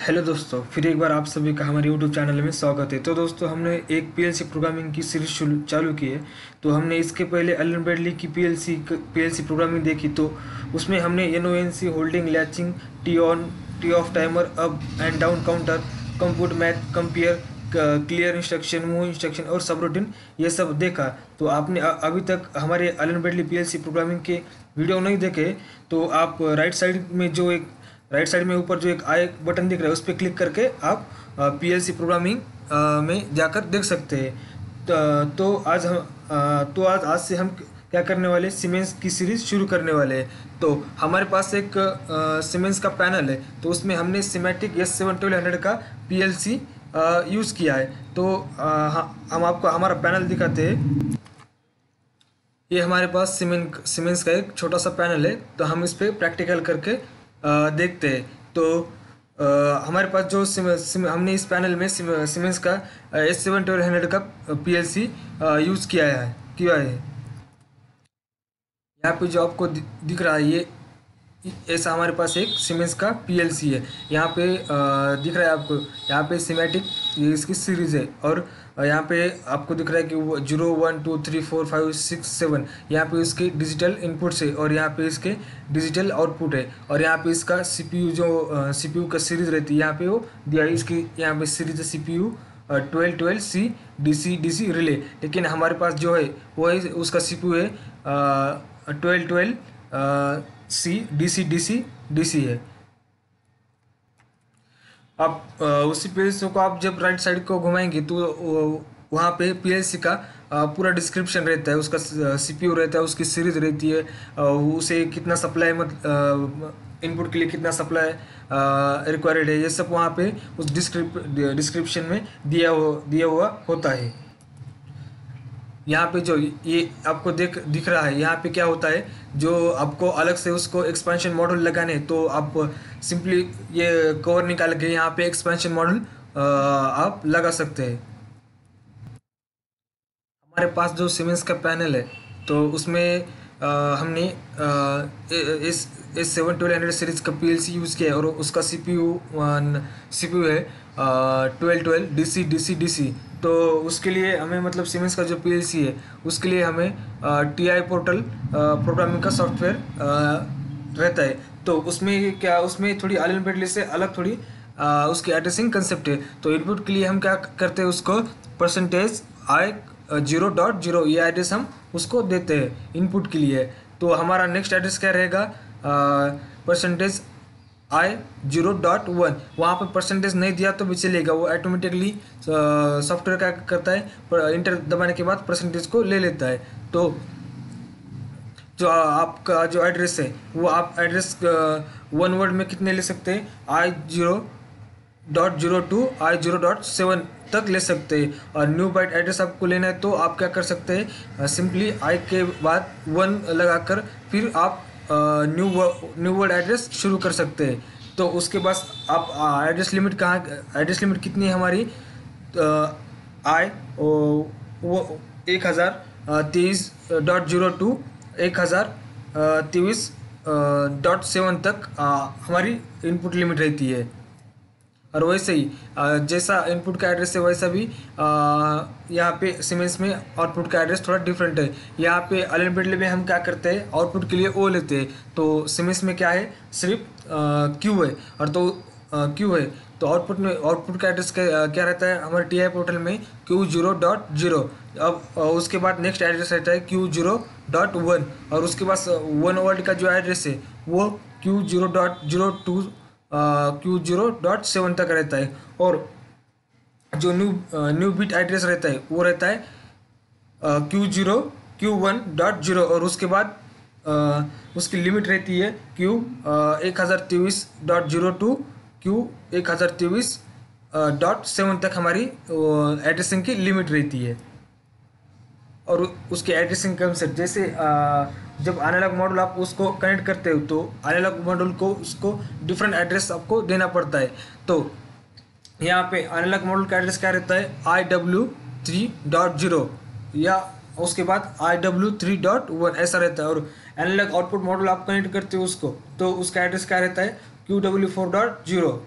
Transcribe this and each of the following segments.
Hello दोस्तों, फिर एक बार आप सभी का हमारे यूट्यूब चैनल में स्वागत है। तो दोस्तों, हमने एक पीएलसी प्रोग्रामिंग की सीरीज चालू की है। तो हमने इसके पहले एलन ब्रैडली की पीएलसी प्रोग्रामिंग देखी। तो उसमें हमने NO NC, holding, latching, T on, T off, timer, up and down counter, compute, math, compare, clear instruction, move instruction और सबरूटीन, ये सब देखा। तो आपने अभी तक हमारे एलन ब्रैडली पीएलसी प्रोग्रामिंग के वीडियो नहीं देखे तो आप राइट साइड में ऊपर जो एक आई बटन दिख रहा है उस पर क्लिक करके आप पीएलसी प्रोग्रामिंग में जाकर देख सकते हैं। तो आज से हम क्या करने वाले, सीमेंस की सीरीज शुरू करने वाले हैं। तो हमारे पास एक सीमेंस का पैनल है। तो उसमें हमने सिमेटिक S7-1200 का पीएलसी यूज़ किया है। तो हम आपको हमारा पैनल दिखाते हैं। ये हमारे पास सीमेंस का एक छोटा सा पैनल है। तो हम इस पर प्रैक्टिकल करके देखते हैं। तो हमारे पास जो हमने इस पैनल में सीमेंस का S7-1200 का पीएलसी यूज़ किया है। यहाँ पे जो आपको दिख रहा है, ये ऐसा हमारे पास एक सीमेंस का पीएलसी है। यहाँ पे दिख रहा है आपको, यहाँ पे सिमेटिक, ये इसकी सीरीज़ है। और यहाँ पे आपको दिख रहा है कि वो 0, 1, 2, 3, 4, 5, 6, 7 यहाँ पे इसके डिजिटल इनपुट्स है और यहाँ पे इसके डिजिटल आउटपुट है। और यहाँ पे इसका सीपीयू, जो सीपीयू का सीरीज़ रहती है, यहाँ पे वो दिया है। इसकी यहाँ पे सीरीज है सीपीयू 1212C DC रिले। लेकिन हमारे पास जो है वो है, उसका सीपीयू है 1212C DC है। आप उसी पीएलसी को आप जब राइट साइड को घुमाएंगे तो वहाँ पे पीएलसी का पूरा डिस्क्रिप्शन रहता है। उसका सीपीयू रहता है, उसकी सीरीज रहती है, उसे कितना सप्लाई, इनपुट के लिए कितना सप्लाई रिक्वायर्ड है, ये सब वहाँ पे उस डिस्क्रिप्शन में दिया हुआ होता है। यहाँ पे जो ये आपको दिख रहा है, यहाँ पे क्या होता है, जो आपको अलग से उसको एक्सपेंशन मॉड्यूल लगाने, तो आप सिंपली ये कवर निकाल के यहाँ पे एक्सपेंशन मॉड्यूल आप लगा सकते हैं। हमारे पास जो सीमेंस का पैनल है, तो उसमें हमने इस S7-1200 सीरीज का पीएलसी यूज़ किया है। और उसका सीपीयू है 1212 DC। तो उसके लिए हमें, मतलब सीमेंस का जो पीएलसी है उसके लिए हमें TI पोर्टल प्रोग्रामिंग का सॉफ्टवेयर रहता है। तो उसमें थोड़ी एलन ब्रैडली से अलग थोड़ी उसकी एड्रेसिंग कंसेप्ट है। तो इनपुट के लिए हम क्या करते हैं, उसको %i0.0 ये एड्रेस हम उसको देते हैं इनपुट के लिए। तो हमारा नेक्स्ट एड्रेस क्या रहेगा, %i0.1। वहाँ पर परसेंटेज नहीं दिया तो भी चलेगा, वो ऑटोमेटिकली सॉफ्टवेयर क्या करता है, इंटर दबाने के बाद परसेंटेज को ले लेता है। तो जो आपका जो एड्रेस है, वो आप एड्रेस वन वर्ड में कितने ले सकते हैं, i0.02 i0.7 तक ले सकते हैं। और न्यू बाइट एड्रेस आपको लेना है तो आप क्या कर सकते हैं, सिंपली i के बाद 1 लगाकर फिर आप न्यू वर्ड एड्रेस शुरू कर सकते हैं। तो उसके बाद आप एड्रेस लिमिट कितनी है हमारी, आई वो 1023.02 1023.7 तक हमारी इनपुट लिमिट रहती है। और वैसे ही जैसा इनपुट का एड्रेस है वैसा भी यहाँ पे सीमेंस में आउटपुट का एड्रेस थोड़ा डिफरेंट है। यहाँ पे एलन ब्रैडली में हम क्या करते हैं, आउटपुट के लिए ओ लेते हैं। तो सीमेंस में क्या है, सिर्फ क्यू है। और तो क्यू है तो आउटपुट का एड्रेस क्या रहता है हमारे TI पोर्टल में, Q0.0। अब उसके बाद नेक्स्ट एड्रेस रहता है Q0.1। और उसके बाद 1 वर्ड का जो एड्रेस है वो Q0.02 Q0.7 तक रहता है। और जो न्यू बिट एड्रेस रहता है वो रहता है Q1.0। और उसके बाद उसकी लिमिट रहती है Q1023.02 Q1023.7 तक हमारी एड्रेसिंग की लिमिट रहती है। और उसके एड्रेसिंग कंसेप्ट, जैसे जब एनालॉग मॉड्यूल आप उसको कनेक्ट करते हो तो एनालॉग मॉड्यूल को उसको डिफरेंट एड्रेस आपको देना पड़ता है। तो यहाँ पे एनालॉग मॉड्यूल का एड्रेस क्या रहता है, IW3.0 या उसके बाद IW3.1 ऐसा रहता है। और एनालॉग आउटपुट मॉड्यूल आप कनेक्ट करते हो उसको, तो उसका एड्रेस क्या रहता है, QW4.0।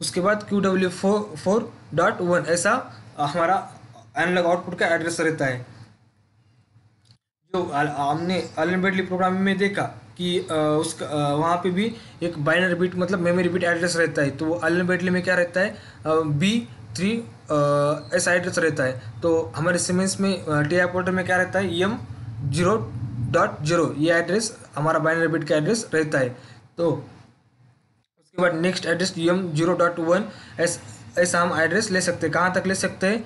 उसके बाद QW4.1 ऐसा हमारा एनालॉग आउटपुट का एड्रेस रहता है। जो हमने अलन ब्रेडली प्रोग्रामिंग में देखा कि उसका वहाँ पे भी एक बाइनरी बिट मतलब मेमोरी बिट एड्रेस रहता है। तो अलन ब्रेडली में क्या रहता है, B3 ऐसा एड्रेस रहता है। तो हमारे सीमेंस में TI पोर्टर में क्या रहता है, M0.0 ये एड्रेस हमारा बाइनरी बिट का एड्रेस रहता है। तो उसके बाद नेक्स्ट एड्रेस M0.1 ऐसा हम एड्रेस ले सकते हैं। कहाँ तक ले सकते हैं,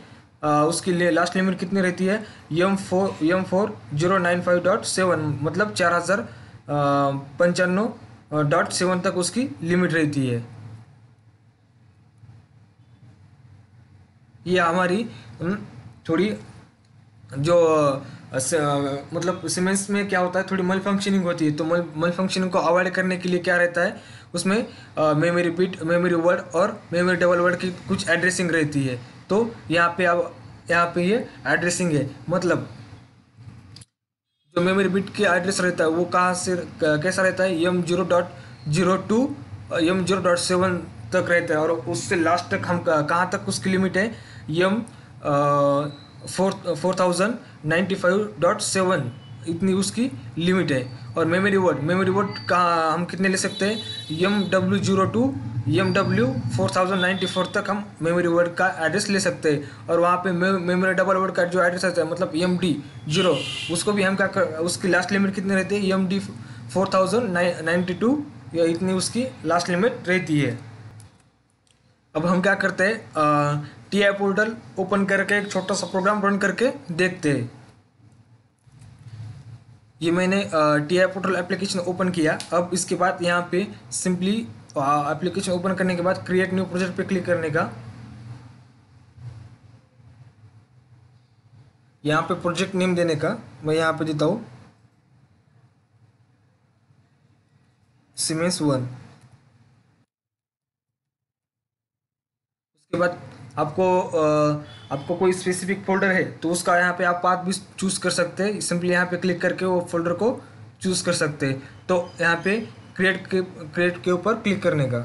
उसकी लास्ट लिमिट कितनी रहती है, M4095.7 मतलब 4055.7 तक उसकी लिमिट रहती है। ये हमारी थोड़ी जो मतलब सीमेंस में क्या होता है, थोड़ी मल फंक्शनिंग होती है। तो मल फंक्शनिंग को अवॉइड करने के लिए क्या रहता है, उसमें मेमोरी बिट, मेमोरी वर्ड और मेमोरी डबल वर्ड की कुछ एड्रेसिंग रहती है। तो यहाँ पे ये एड्रेसिंग है, मतलब जो मेमोरी बिट के एड्रेस रहता है वो कहाँ से कैसा रहता है, M0.02 M0.7 तक रहता है। और उससे लास्ट तक हम कहाँ तक उसकी लिमिट है, M4095.7 इतनी उसकी लिमिट है। और मेमोरी वर्ड कहाँ हम कितने ले सकते हैं, MW02 MW4094 तक हम मेमोरी वर्ड का एड्रेस ले सकते हैं। और वहाँ पे मेमोरी डबल वर्ड का जो एड्रेस रहता है मतलब MD0, उसको भी हम उसकी लास्ट लिमिट कितनी रहती है, MD4092 या इतनी उसकी लास्ट लिमिट रहती है। अब हम क्या करते हैं, TI पोर्टल ओपन करके एक छोटा सा प्रोग्राम रन करके देखते हैं। ये मैंने TI पोर्टल एप्लीकेशन ओपन किया। अब इसके बाद यहाँ पे सिंपली एप्लीकेशन ओपन करने के बाद क्रिएट न्यू प्रोजेक्ट पे क्लिक करने का। यहाँ पे प्रोजेक्ट नेम देने का मैं यहाँ पे देता हूँ सीमेंस 1। उसके बाद आपको कोई स्पेसिफिक फोल्डर है तो उसका यहाँ पे आप पाथ भी चूज़ कर सकते हैं। सिंपली यहाँ पे क्लिक करके वो फोल्डर को चूज़ कर सकते हैं। तो यहाँ पे क्रिएट के ऊपर क्लिक करने का।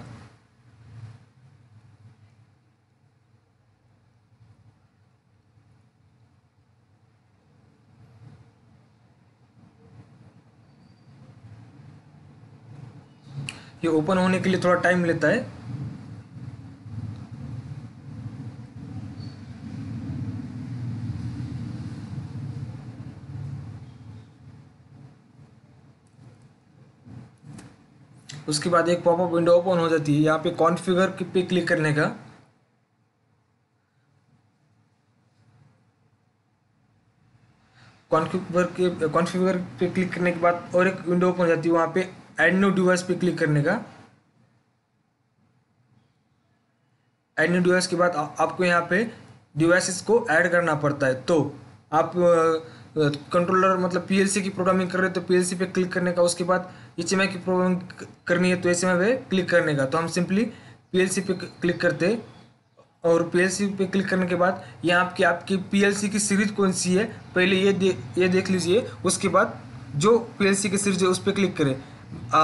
ये ओपन होने के लिए थोड़ा टाइम लेता है। उसके बाद एक पॉपअप विंडो ओपन हो जाती है। यहाँ पे कॉन्फ़िगर पे क्लिक करने का। कॉन्फ़िगर पे क्लिक करने के बाद और एक विंडो ओपन हो जाती है। वहाँ पे ऐड न्यू डिवाइस पे क्लिक करने का। ऐड न्यू डिवाइस के बाद आपको यहाँ पे डिवाइसेस को ऐड करना पड़ता है। तो आप कंट्रोलर मतलब PLC की प्रोग्रामिंग कर रहे हो तो PLC पे क्लिक करने का। उसके बाद HMI की प्रोग्रामिंग करनी है तो HMI पे क्लिक करने का। तो हम सिंपली PLC पे क्लिक करते हैं और PLC पे क्लिक करने के बाद यहाँ आपकी PLC की सीरीज कौन सी है पहले ये देख लीजिए। उसके बाद जो PLC की सीरीज है उस पर क्लिक करें।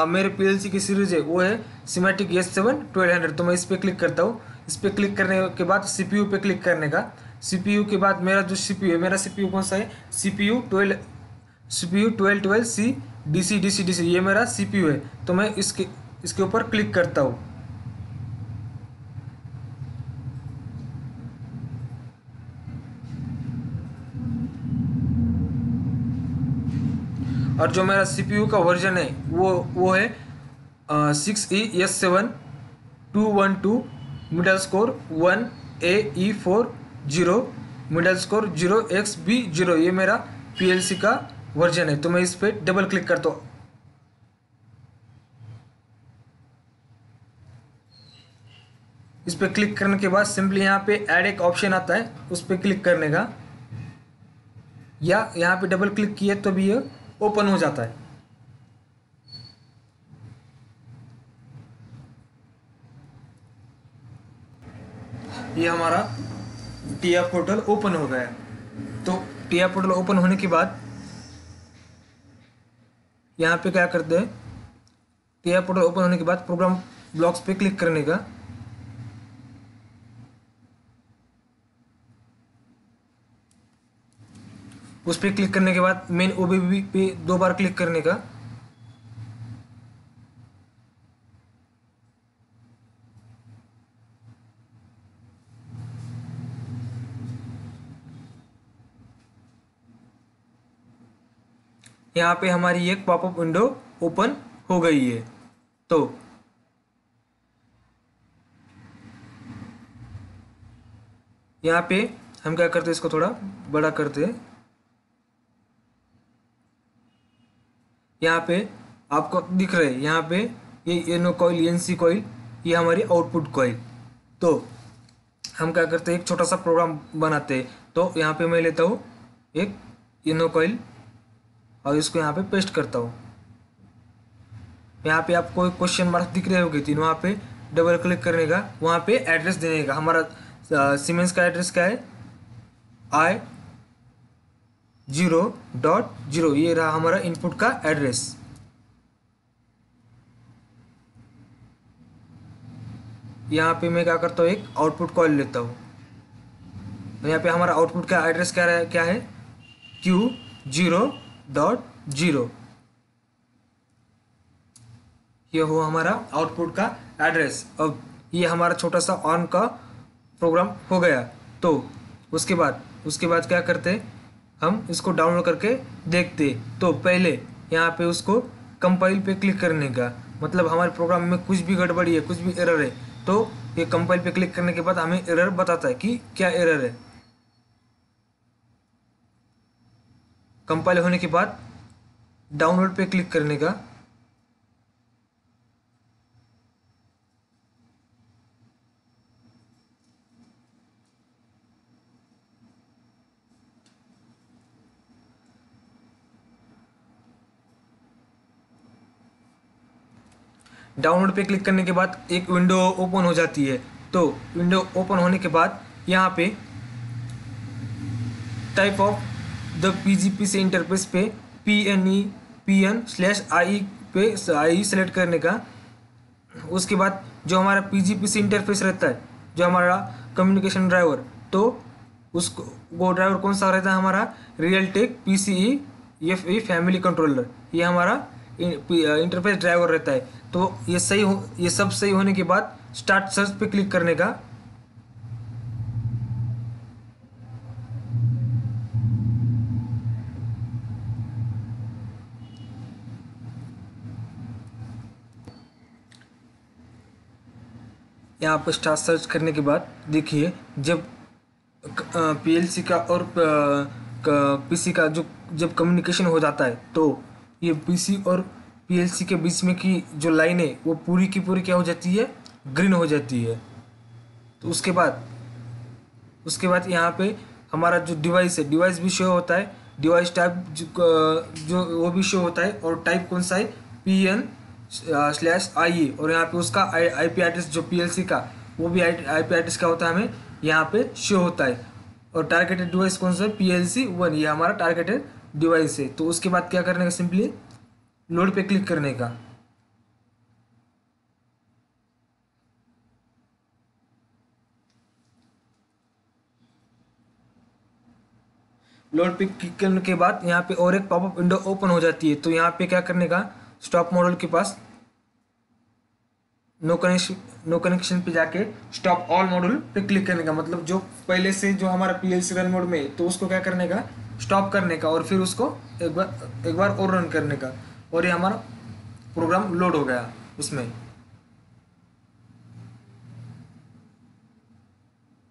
मेरे PLC की सीरीज है वो है सिमेटिक S7-1200। तो मैं इस पर क्लिक करता हूँ। इस पर क्लिक करने के बाद CPU पे क्लिक करने का। CPU के बाद मेरा जो CPU है, मेरा CPU कौन सा है, CPU 1212C DC ये मेरा CPU है। तो मैं इसके ऊपर क्लिक करता हूँ। और जो मेरा CPU का वर्जन है वो है 6E7-212-1AE40 0X B0। ये मेरा PLC का वर्जन है। तो मैं इस पर डबल क्लिक करता हूँ। इस पर क्लिक करने के बाद सिंपली यहाँ पे ऐड एक ऑप्शन आता है, उस पर क्लिक करने का, या यहाँ पे डबल क्लिक किए तो भी ये ओपन हो जाता है। ये हमारा TI पोर्टल ओपन हो गया। तो TI पोर्टल ओपन होने के बाद यहाँ पे क्या करते हैं, TI पोर्टल ओपन होने के बाद प्रोग्राम ब्लॉक्स पे क्लिक करने का। उस पर क्लिक करने के बाद मेन ओबीबी पे 2 बार क्लिक करने का। यहाँ पे हमारी एक पॉपअप विंडो ओपन हो गई है। तो यहाँ पे हम क्या करते हैं, इसको थोड़ा बड़ा करते हैं। यहाँ पे आपको दिख रहा है, यहाँ पे ये नो कॉइल, एनसी कॉइल, ये हमारी आउटपुट कॉइल। तो हम क्या करते हैं, एक छोटा सा प्रोग्राम बनाते हैं। तो यहाँ पे मैं लेता हूँ एक इनो कॉइल और इसको यहाँ पे पेस्ट करता हूँ। यहाँ पे आपको क्वेश्चन मार्क दिख रहे होंगे 3, वहाँ पे डबल क्लिक करने का, वहाँ पे एड्रेस देने का। हमारा सीमेंस का एड्रेस क्या है, I0.0, ये रहा हमारा इनपुट का एड्रेस। यहाँ पे मैं क्या करता हूँ, एक आउटपुट कॉल लेता हूँ। यहाँ पे हमारा आउटपुट का एड्रेस क्या है Q0.0, ये हो हमारा आउटपुट का एड्रेस। अब ये हमारा छोटा सा ऑन का प्रोग्राम हो गया। तो उसके बाद क्या करते हैं, हम इसको डाउनलोड करके देखते। तो पहले यहाँ पे उसको कंपाइल पे क्लिक करने का, मतलब हमारे प्रोग्राम में कुछ भी गड़बड़ी है, कुछ भी एरर है, तो ये कंपाइल पे क्लिक करने के बाद हमें एरर बताता है कि क्या एरर है। कंपाइल होने के बाद डाउनलोड पे क्लिक करने का। डाउनलोड पे क्लिक करने के बाद एक विंडो ओपन हो जाती है। तो विंडो ओपन होने के बाद यहाँ पे टाइप ऑफ द पीजीपी से इंटरफेस पे PN/IE पे IE सेलेक्ट करने का। उसके बाद जो हमारा पीजीपी से इंटरफेस रहता है, जो हमारा कम्युनिकेशन ड्राइवर, तो उसको वो ड्राइवर कौन सा रहता है, हमारा Realtek PCE FE family controller, ये हमारा इंटरफेस ड्राइवर रहता है। तो ये सब सही होने के बाद स्टार्ट सर्च पे क्लिक करने का। यहाँ पर स्टार्ट सर्च करने के बाद देखिए, जब PLC का और PC का जब कम्युनिकेशन हो जाता है, तो ये PC और PLC के बीच में की जो लाइन है वो पूरी की पूरी क्या हो जाती है, ग्रीन हो जाती है। तो उसके बाद यहाँ पे हमारा जो डिवाइस है, डिवाइस भी शो होता है, डिवाइस टाइप जो वो भी शो होता है, और टाइप कौन सा है, PN/IE, और यहाँ पे उसका IP एड्रेस जो PLC का, वो भी IP एड्रेस क्या होता है, हमें यहाँ पे शो होता है। और टारगेटेड डिवाइस कौन सा है, PLC1, ये हमारा टारगेटेड डिवाइस है। तो उसके बाद क्या करने का, सिंपली लोड पे क्लिक करने का। लोड पे क्लिक करने के बाद यहाँ पे और एक पॉपअप विंडो ओपन हो जाती है। तो यहाँ पे क्या करने का, स्टॉप मॉड्यूल के पास नो कनेक्शन पे जाके स्टॉप ऑल मॉड्यूल पे क्लिक करने का, मतलब जो पहले से जो हमारा PLC रन मोड में है, तो उसको क्या करने का, स्टॉप करने का, और फिर उसको एक बार और रन करने का। और ये हमारा प्रोग्राम लोड हो गया उसमें।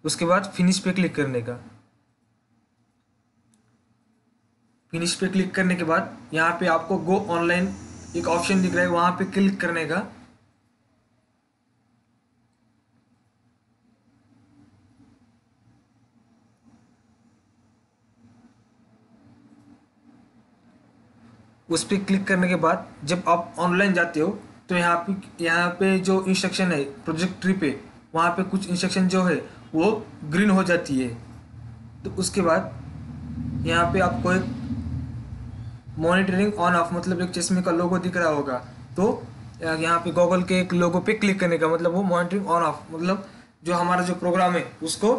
उसके बाद फिनिश पे क्लिक करने का। फिनिश पे क्लिक करने के बाद यहाँ पे आपको गो ऑनलाइन एक ऑप्शन दिख रहा है, वहां पे क्लिक करने का। उस पर क्लिक करने के बाद जब आप ऑनलाइन जाते हो, तो यहाँ पे जो इंस्ट्रक्शन है प्रोजेक्ट ट्री पे, वहाँ पे कुछ इंस्ट्रक्शन जो है वो ग्रीन हो जाती है। तो उसके बाद यहाँ पे आपको एक मॉनिटरिंग ऑन ऑफ, मतलब एक चश्मे का लोगो दिख रहा होगा, तो यहाँ पे गूगल के एक लोगो पे क्लिक करने का, मतलब वो मॉनिटरिंग ऑन ऑफ, मतलब जो हमारा जो प्रोग्राम है उसको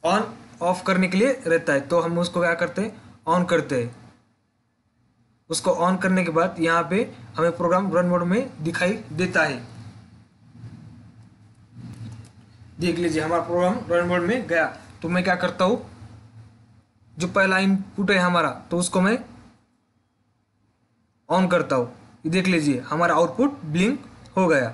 ऑन ऑफ करने के लिए रहता है। तो हम उसको क्या करते हैं, ऑन करते हैं। उसको ऑन करने के बाद यहाँ पे हमें प्रोग्राम रन मोड में दिखाई देता है। देख लीजिए हमारा प्रोग्राम रन मोड में गया। तो मैं क्या करता हूँ, जो पहला इनपुट है हमारा तो उसको मैं ऑन करता हूँ। ये देख लीजिए हमारा आउटपुट ब्लिंक हो गया।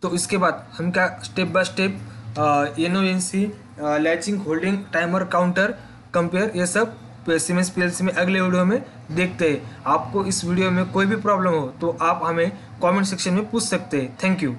तो इसके बाद हम क्या step by step NONC, latching, holding, timer, counter, compare, ये सब सीमेंस पीएलसी में अगले वीडियो में देखते हैं। आपको इस वीडियो में कोई भी प्रॉब्लम हो तो आप हमें कमेंट सेक्शन में पूछ सकते हैं। Thank you.